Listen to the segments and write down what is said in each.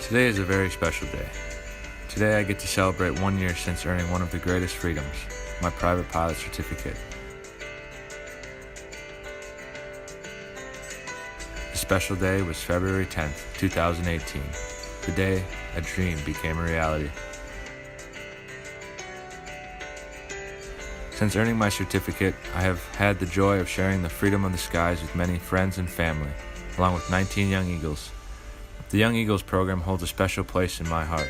Today is a very special day. Today I get to celebrate 1 year since earning one of the greatest freedoms, my private pilot certificate. The special day was February 10th, 2018, the day a dream became a reality. Since earning my certificate, I have had the joy of sharing the freedom of the skies with many friends and family, along with 19 Young Eagles. The Young Eagles program holds a special place in my heart.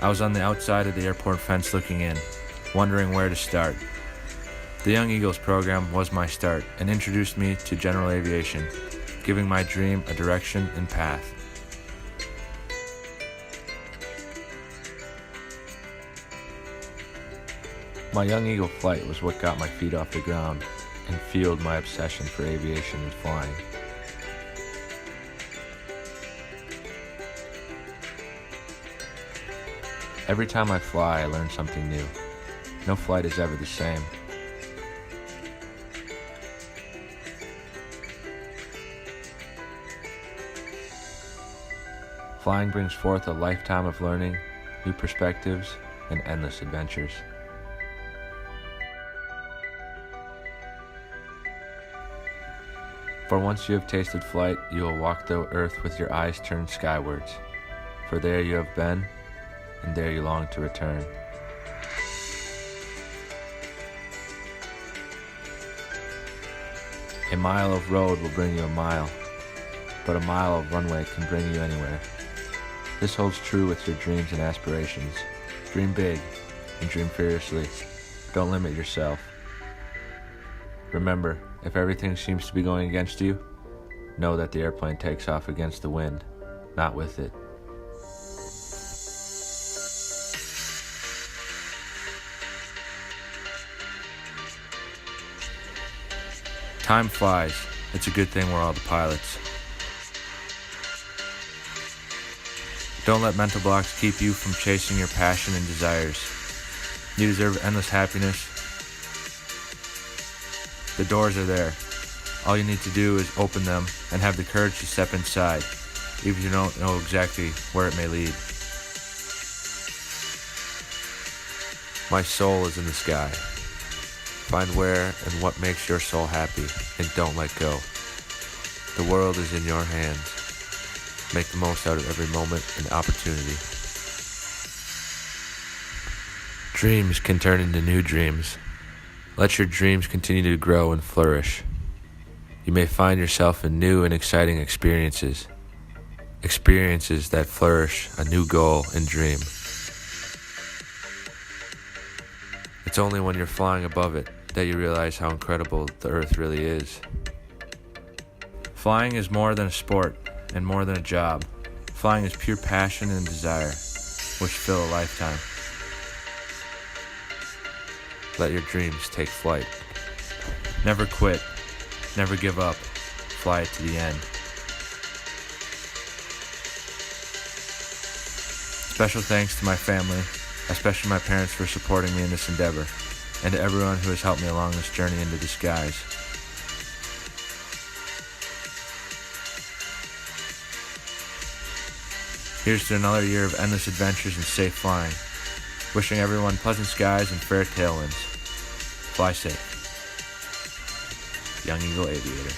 I was on the outside of the airport fence looking in, wondering where to start. The Young Eagles program was my start and introduced me to general aviation, giving my dream a direction and path. My Young Eagle flight was what got my feet off the ground and fueled my obsession for aviation and flying. Every time I fly, I learn something new. No flight is ever the same. Flying brings forth a lifetime of learning, new perspectives, and endless adventures. For once you have tasted flight, you will walk the earth with your eyes turned skywards. For there you have been, and there you long to return. A mile of road will bring you a mile, but a mile of runway can bring you anywhere. This holds true with your dreams and aspirations. Dream big and dream fearlessly. Don't limit yourself. Remember, if everything seems to be going against you, know that the airplane takes off against the wind, not with it. Time flies. It's a good thing we're all the pilots. Don't let mental blocks keep you from chasing your passion and desires. You deserve endless happiness. The doors are there. All you need to do is open them and have the courage to step inside, even if you don't know exactly where it may lead. My soul is in the sky. Find where and what makes your soul happy, and don't let go. The world is in your hands. Make the most out of every moment and opportunity. Dreams can turn into new dreams. Let your dreams continue to grow and flourish. You may find yourself in new and exciting experiences. Experiences that flourish a new goal and dream. It's only when you're flying above it that you realize how incredible the earth really is. Flying is more than a sport and more than a job. Flying is pure passion and desire, which fill a lifetime. Let your dreams take flight. Never quit. Never give up. Fly it to the end. Special thanks to my family, especially my parents, for supporting me in this endeavor, and to everyone who has helped me along this journey into the skies. Here's to another year of endless adventures and safe flying. Wishing everyone pleasant skies and fair tailwinds. Fly safe. Young Eagle Aviator.